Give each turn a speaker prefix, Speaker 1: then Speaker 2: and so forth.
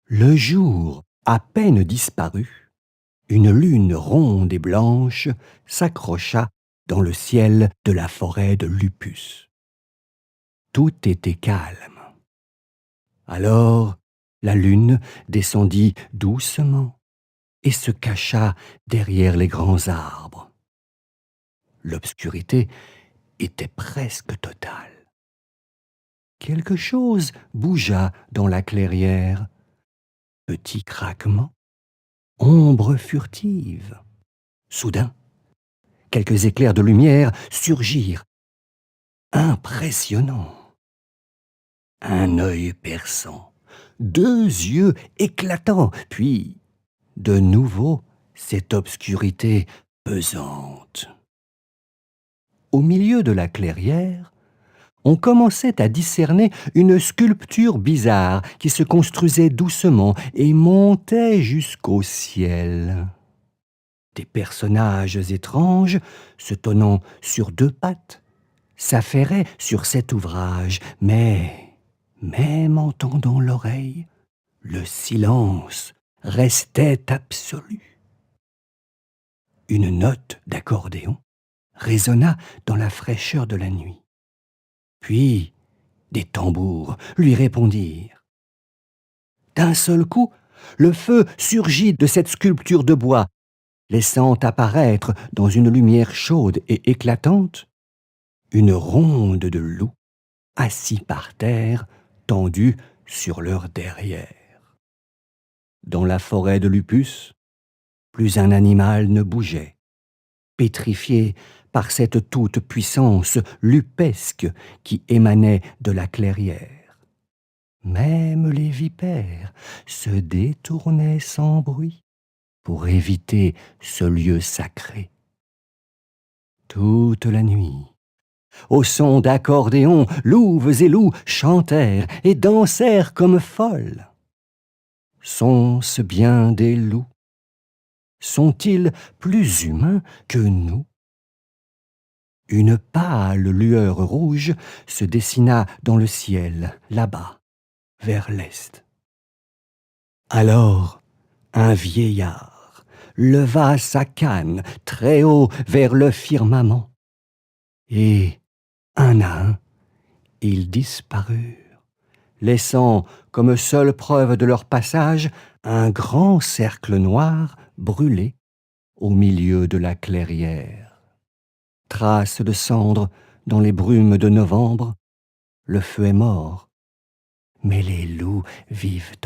Speaker 1: Le jour à peine disparu, une lune ronde et blanche s'accrocha dans le ciel de la forêt de Lupus. Tout était calme. Alors la lune descendit doucement et se cacha derrière les grands arbres. L'obscurité était presque totale. Quelque chose bougea dans la clairière. Petit craquement, ombre furtive. Soudain, quelques éclairs de lumière surgirent. Impressionnant. Un œil perçant, 2 yeux éclatants, puis, de nouveau, cette obscurité pesante. Au milieu de la clairière, on commençait à discerner une sculpture bizarre qui se construisait doucement et montait jusqu'au ciel. Des personnages étranges, se tenant sur 2 pattes, s'affairaient sur cet ouvrage, mais, même en tendant l'oreille, le silence restait absolu. Une note d'accordéon résonna dans la fraîcheur de la nuit. Puis, des tambours lui répondirent. D'un seul coup, le feu surgit de cette sculpture de bois, laissant apparaître, dans une lumière chaude et éclatante, une ronde de loups assis par terre, tendus sur leur derrière. Dans la forêt de Lupus, plus un animal ne bougeait, pétrifié par cette toute-puissance lupesque qui émanait de la clairière. Même les vipères se détournaient sans bruit pour éviter ce lieu sacré. Toute la nuit, au son d'accordéon, louves et loups chantèrent et dansèrent comme folles. Sont-ce bien des loups? Sont-ils plus humains que nous? Une pâle lueur rouge se dessina dans le ciel, là-bas, vers l'est. Alors, un vieillard leva sa canne très haut vers le firmament, et, un à un, ils disparurent, laissant comme seule preuve de leur passage un grand cercle noir brûlé au milieu de la clairière. Trace de cendres dans les brumes de novembre, le feu est mort, mais les loups vivent